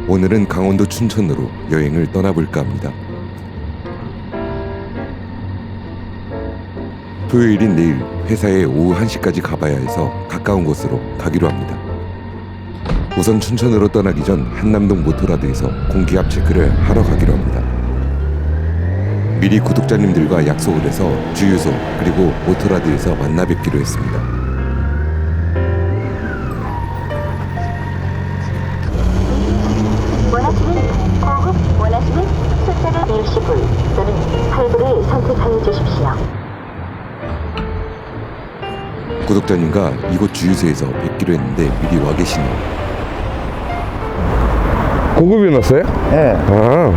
오늘은 강원도 춘천으로 여행을 떠나볼까 합니다. 토요일인 내일 회사에 오후 1시까지 가봐야 해서 가까운 곳으로 가기로 합니다. 우선 춘천으로 떠나기 전 한남동 모토라드에서 공기압 체크를 하러 가기로 합니다. 미리 구독자님들과 약속을 해서 주유소 그리고 모토라드에서 만나 뵙기로 했습니다. 원하시는 숫자를 10을 또는 8불을 선택하여 주십시오. 구독자님과 이곳 주유소에서 뵙기로 했는데 미리 와 계시네요. 고급이 넣었어요? 예. 아,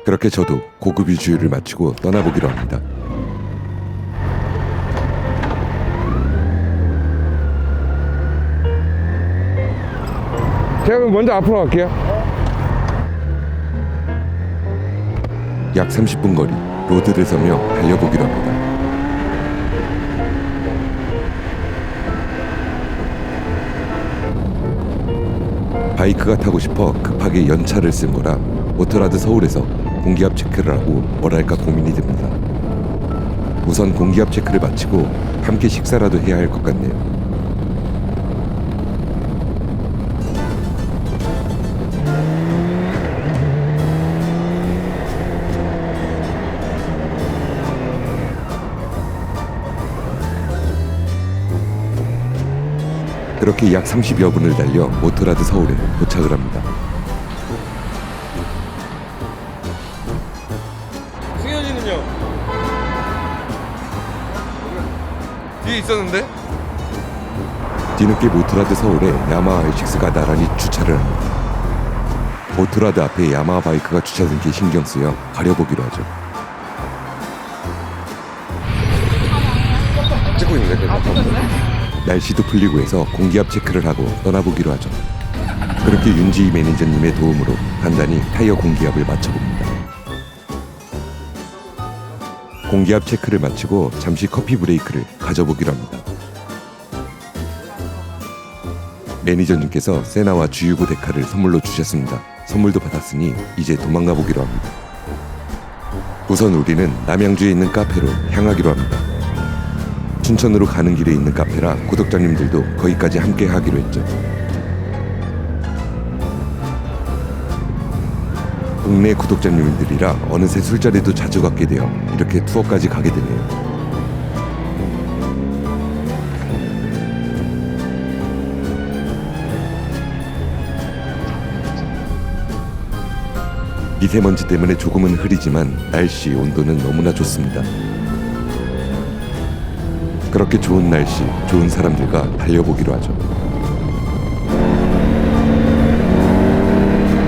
그렇게 저도 고급유 주유를 마치고 떠나보기로 합니다. 제가 그럼 먼저 앞으로 갈게요. 약 30분 거리 로드를 서며 달려보기로 합니다. 바이크가 타고 싶어 급하게 연차를 쓴 거라 모토라드 서울에서 공기압 체크를 하고 뭘 할까 고민이 듭니다. 우선 공기압 체크를 마치고 함께 식사라도 해야 할 것 같네요. 그렇게 약 30여 분을 달려 모토라드 서울에 도착을 합니다. 승현이는요? 뒤에 있었는데? 뒤늦게 모토라드 서울에 야마하 R6가 나란히 주차를 합니다. 모토라드 앞에 야마하 바이크가 주차된 게 신경 쓰여 가려보기로 하죠. 찍고 있는데? 날씨도 풀리고 해서 공기압 체크를 하고 떠나보기로 하죠. 그렇게 윤지희 매니저님의 도움으로 간단히 타이어 공기압을 맞춰봅니다. 공기압 체크를 마치고 잠시 커피 브레이크를 가져보기로 합니다. 매니저님께서 세나와 주유구 데카를 선물로 주셨습니다. 선물도 받았으니 이제 도망가 보기로 합니다. 우선 우리는 남양주에 있는 카페로 향하기로 합니다. 춘천으로 가는 길에 있는 카페라 구독자님들도 거기까지 함께 하기로 했죠. 동네 구독자님들이라 어느새 술자리도 자주 갖게 되어 이렇게 투어까지 가게 되네요. 미세먼지 때문에 조금은 흐리지만 날씨, 온도는 너무나 좋습니다. 그렇게 좋은 날씨, 좋은 사람들과 달려보기로 하죠.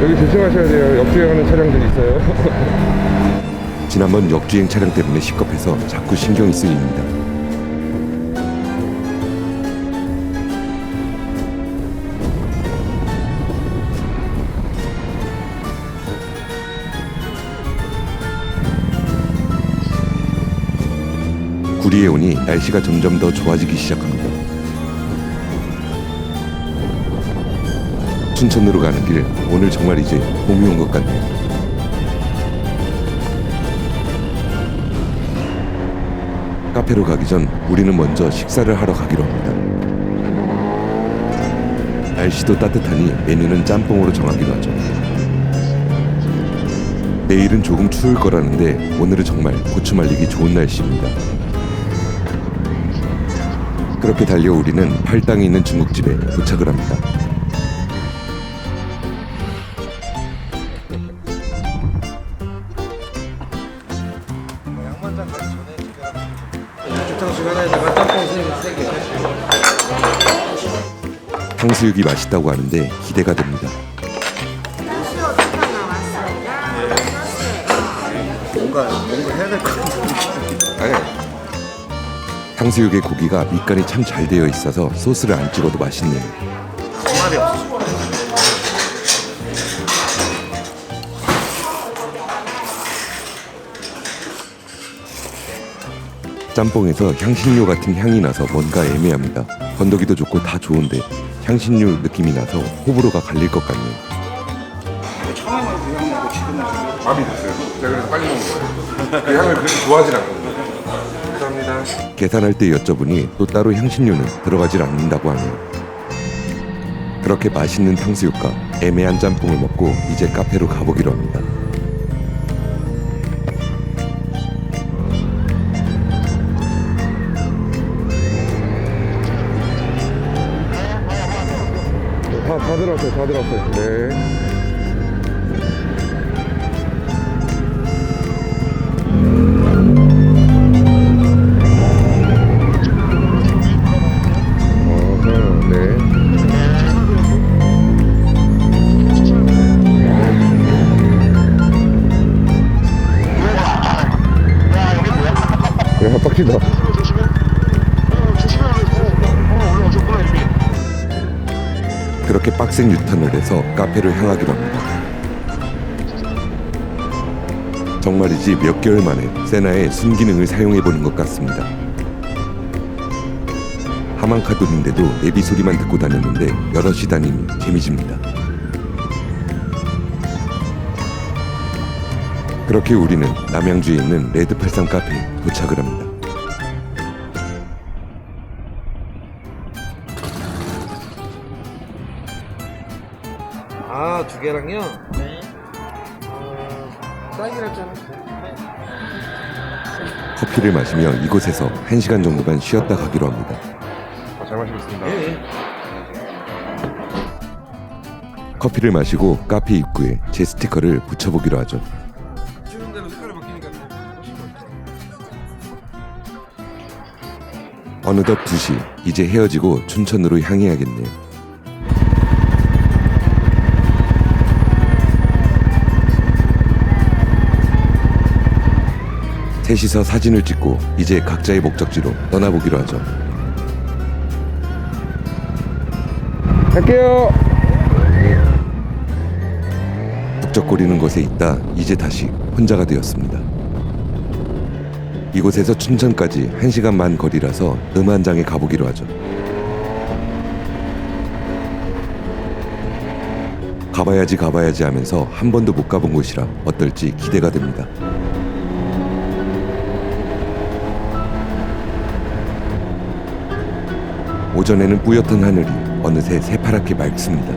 여기 조심하셔야 돼요. 역주행하는 차량들이 있어요. 지난번 역주행 차량 때문에 시겁해서 자꾸 신경이 쓰입니다. 구리에 오니 날씨가 점점 더 좋아지기 시작합니다. 춘천으로 가는 길, 오늘 정말 이제 봄이 온 것 같네요. 카페로 가기 전 우리는 먼저 식사를 하러 가기로 합니다. 날씨도 따뜻하니 메뉴는 짬뽕으로 정하기로 하죠. 내일은 조금 추울 거라는데 오늘은 정말 고추 말리기 좋은 날씨입니다. 그렇게 달려 우리는 팔당에 있는 중국집에 도착을 합니다. 탕수육이 맛있다고 하는데 기대가 됩니다. 뭔가 해야 될 것 같은 느낌. 탕수육의 고기가 밑간이 참 잘 되어 있어서 소스를 안 찍어도 맛있네요. 말이 없어. 짬뽕에서 향신료 같은 향이 나서 뭔가 애매합니다. 건더기도 좋고 다 좋은데 향신료 느낌이 나서 호불호가 갈릴 것 같네요. 처음에는 그 향나고 지금은 마음이 됐어요. 제가 그래서 빨리 먹는 거예요. 그 향을 그렇게 좋아하진 않거든요. 감사합니다. 계산할 때 여쭤보니 또 따로 향신료는 들어가질 않는다고 하네요. 그렇게 맛있는 탕수육과 애매한 짬뽕을 먹고 이제 카페로 가보기로 합니다. 다 들어왔어요. 다 들어왔어요. 네. 네. 그래, 빡치다. 그렇게 빡센 유턴을 해서 카페로 향하기로 합니다. 정말이지 몇 개월 만에 세나의 순기능을 사용해보는 것 같습니다. 하만카돈인데도 내비 소리만 듣고 다녔는데 여럿이 다니니 재미집니다. 그렇게 우리는 남양주에 있는 레드83 카페에 도착을 합니다. 아, 두 개랑요? 네. 딸기랑 좀. 커피를 마시며 이곳에서 1시간 정도만 쉬었다 가기로 합니다. 잘 마시겠습니다. 커피를 마시고 카페 입구에 제 스티커를 붙여보기로 하죠. 추운 대로 색깔이 바뀌니까 어느덧 2시, 이제 헤어지고 춘천으로 향해야겠네요. 셋이서 사진을 찍고 이제 각자의 목적지로 떠나보기로 하죠. 갈게요. 북적거리는 곳에 있다 이제 다시 혼자가 되었습니다. 이곳에서 춘천까지 1시간 만 거리라서 음한장에 가보기로 하죠. 가봐야지 하면서 한 번도 못 가본 곳이라 어떨지 기대가 됩니다. 오전에는 뿌옇던 하늘이 어느새 새파랗게 맑습니다.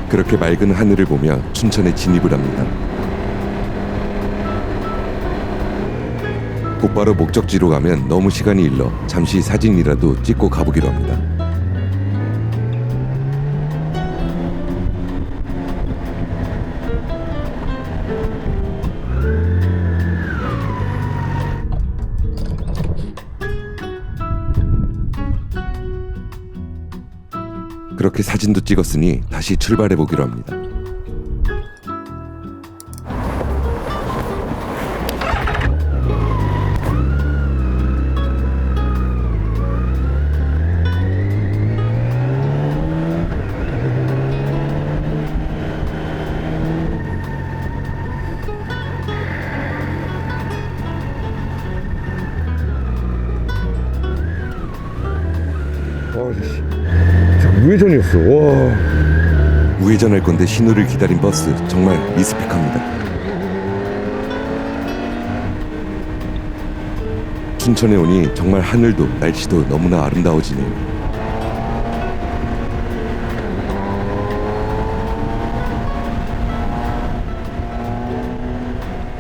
그렇게 맑은 하늘을 보며 춘천에 진입을 합니다. 곧바로 목적지로 가면 너무 시간이 일러 잠시 사진이라도 찍고 가보기로 합니다. 그렇게 사진도 찍었으니 다시 출발해 보기로 합니다. 우회전이었어. 와. 우회전할 건데 신호를 기다린 버스 정말 리스펙합니다. 춘천에 오니 정말 하늘도 날씨도 너무나 아름다워지네요.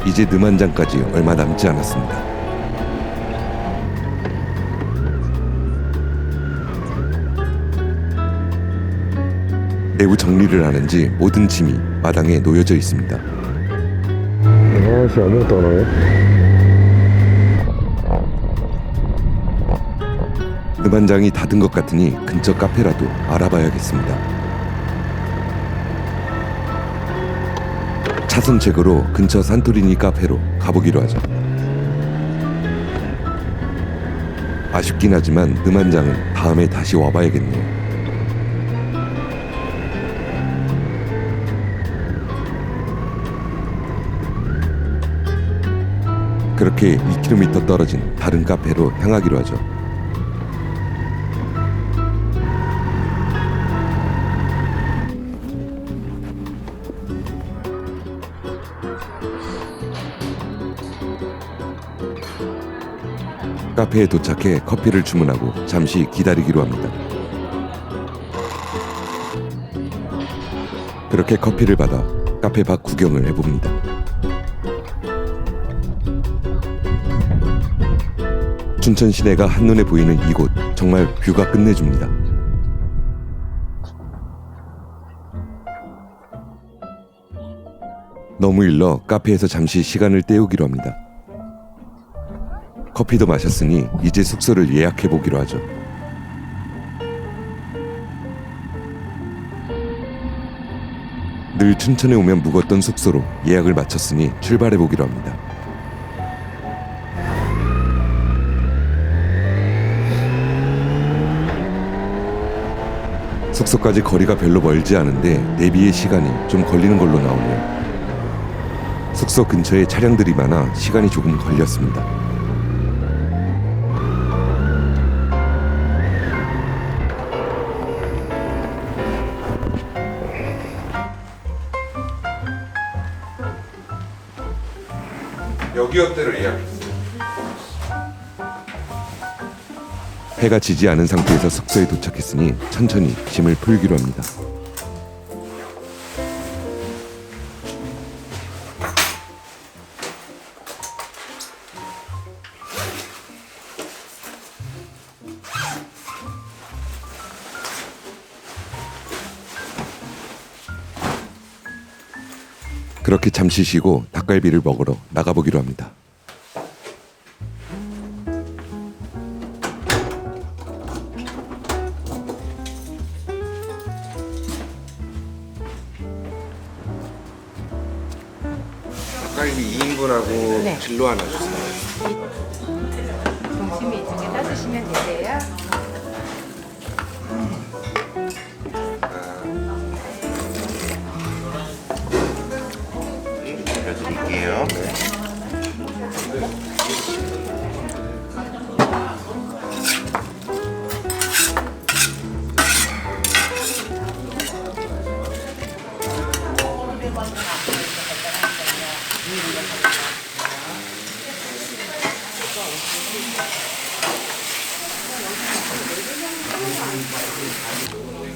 이제 느만장까지 얼마 남지 않았습니다. 내부 정리를 하는지 모든 짐이 마당에 놓여져 있습니다. 아씨, 아무것도 안 하네. 느만장이 닫은 것 같으니 근처 카페라도 알아봐야겠습니다. 차선책으로 근처 산토리니 카페로 가보기로 하죠. 아쉽긴 하지만 느만장은 다음에 다시 와봐야겠네요. 그렇게 2km 떨어진 다른 카페로 향하기로 하죠. 카페에 도착해 커피를 주문하고 잠시 기다리기로 합니다. 그렇게 커피를 받아 카페 밖 구경을 해봅니다. 춘천 시내가 한눈에 보이는 이곳, 정말 뷰가 끝내줍니다. 너무 일러 카페에서 잠시 시간을 때우기로 합니다. 커피도 마셨으니 이제 숙소를 예약해보기로 하죠. 늘 춘천에 오면 묵었던 숙소로 예약을 마쳤으니 출발해보기로 합니다. 숙소까지 거리가 별로 멀지 않은데 내비의 시간이 좀 걸리는 걸로 나오네요. 숙소 근처에 차량들이 많아 시간이 조금 걸렸습니다. 여기 호텔을 예약했어요. 해가 지지 않은 상태에서 숙소에 도착했으니 천천히 짐을 풀기로 합니다. 그렇게 잠시 쉬고 닭갈비를 먹으러 나가보기로 합니다. 닭갈비 2인분하고 네. 진로 하나 주세요. 중심이 이쪽에 따주시면 되세요. 드릴게요.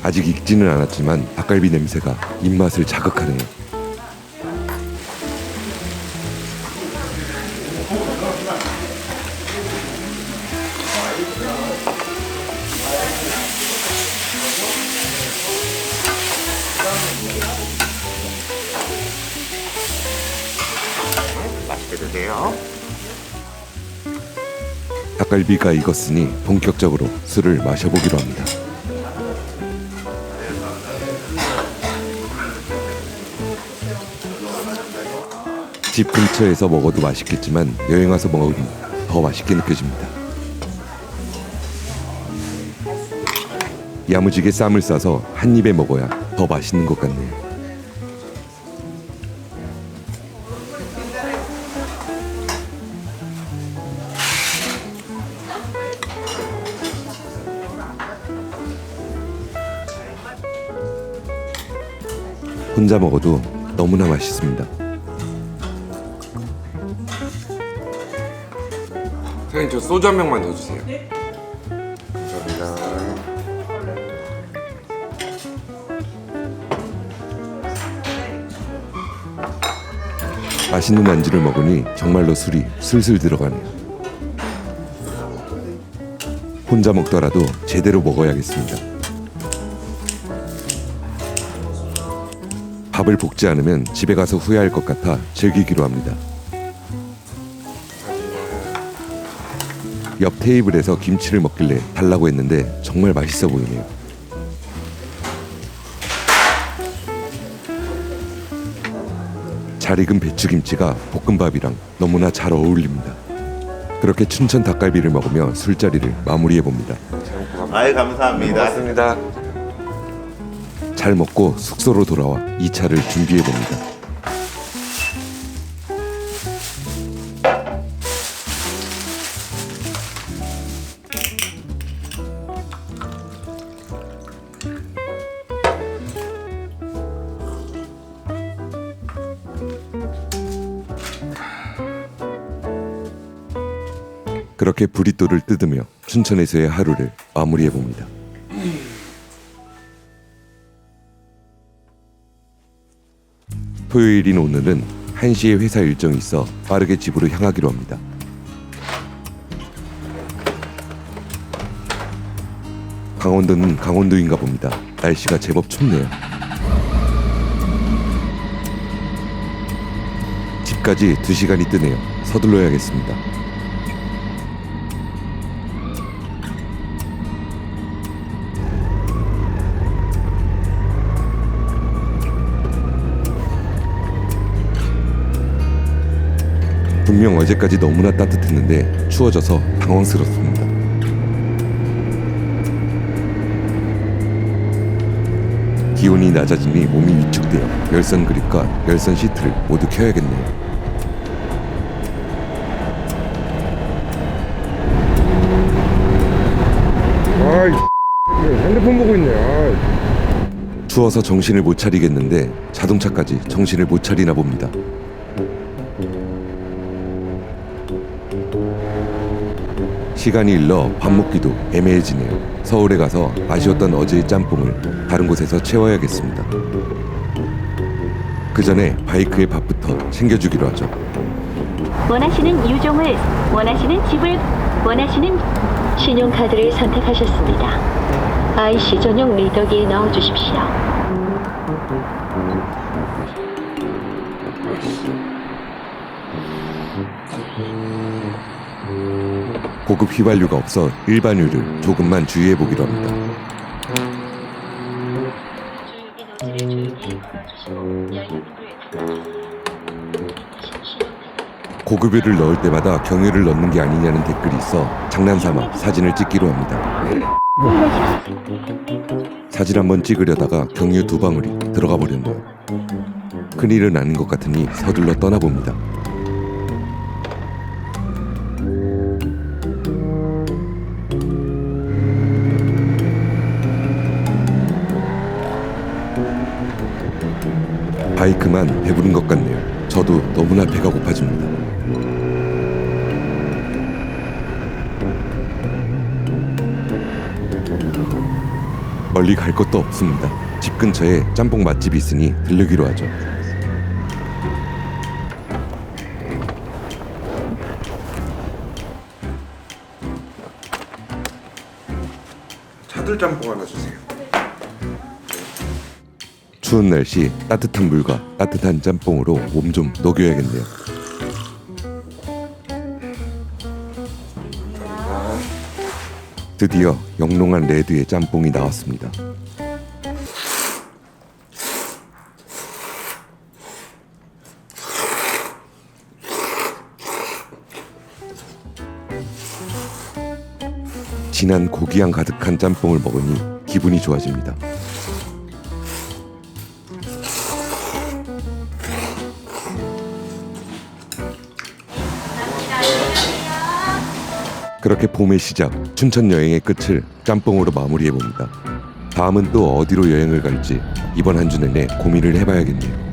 아직 익지는 않았지만 닭갈비 냄새가 입맛을 자극하네요. 맛있게 드세요. 닭갈비가 익었으니 본격적으로 술을 마셔보기로 합니다. 집 근처에서 먹어도 맛있겠지만 여행 와서 먹으면 더 맛있게 느껴집니다. 야무지게 쌈을 싸서 한 입에 먹어야 더 맛있는 것 같네요. 혼자 먹어도 너무나 맛있습니다. 사장님 저 소주 한 병만 더 주세요. 감사합니다. 맛있는 안주를 먹으니 정말로 술이 술술 들어가네요. 혼자 먹더라도 제대로 먹어야겠습니다. 밥을 볶지 않으면 집에 가서 후회할 것 같아 즐기기로 합니다. 옆 테이블에서 김치를 먹길래 달라고 했는데 정말 맛있어 보이네요. 잘 익은 배추김치가 볶음밥이랑 너무나 잘 어울립니다. 그렇게 춘천 닭갈비를 먹으며 술자리를 마무리해 봅니다. 아유, 감사합니다. 고맙습니다. 잘 먹고 숙소로 돌아와 2차를 준비해 봅니다. 그렇게 브리또를 뜯으며 춘천에서의 하루를 마무리해 봅니다. 토요일인 오늘은 1시에 회사 일정이 있어 빠르게 집으로 향하기로 합니다. 강원도는 강원도인가 봅니다. 날씨가 제법 춥네요. 집까지 2시간이 뜨네요. 서둘러야겠습니다. 분명 어제까지 너무나 따뜻했는데 추워져서 당황스럽습니다. 기온이 낮아지니 몸이 위축되어 열선 그립과 열선 시트를 모두 켜야겠네요. 아이 핸드폰 보고 있네. 추워서 정신을 못 차리겠는데 자동차까지 정신을 못 차리나 봅니다. 시간이 흘러 밥 먹기도 애매해지네요. 서울에 가서 아쉬웠던 어제의 짬뽕을 다른 곳에서 채워야겠습니다. 그 전에 바이크의 밥부터 챙겨주기로 하죠. 원하시는 유종을, 원하시는 집을, 원하시는 신용카드를 선택하셨습니다. IC 전용 리더기에 넣어주십시오. 고급 휘발유가 없어 일반유를 조금만 주의해보기로 합니다. 고급유를 넣을 때마다 경유를 넣는 게 아니냐는 댓글이 있어 장난삼아 사진을 찍기로 합니다. 사진 한번 찍으려다가 경유 2방울이 들어가 버렸네요. 큰일은 아닌 것 같으니 서둘러 떠나봅니다. 바이크만 배부른 것 같네요. 저도 너무나 배가 고파집니다. 멀리 갈 것도 없습니다. 집 근처에 짬뽕 맛집이 있으니 들르기로 하죠. 차돌 짬뽕 하나 주세요. 추운 날씨 따뜻한 물과 따뜻한 짬뽕으로 몸 좀 녹여야겠네요. 드디어 영롱한 레드의 짬뽕이 나왔습니다. 진한 고기향 가득한 짬뽕을 먹으니 기분이 좋아집니다. 그렇게 봄의 시작, 춘천 여행의 끝을 짬뽕으로 마무리해봅니다. 다음은 또 어디로 여행을 갈지 이번 한 주 내내 고민을 해봐야겠네요.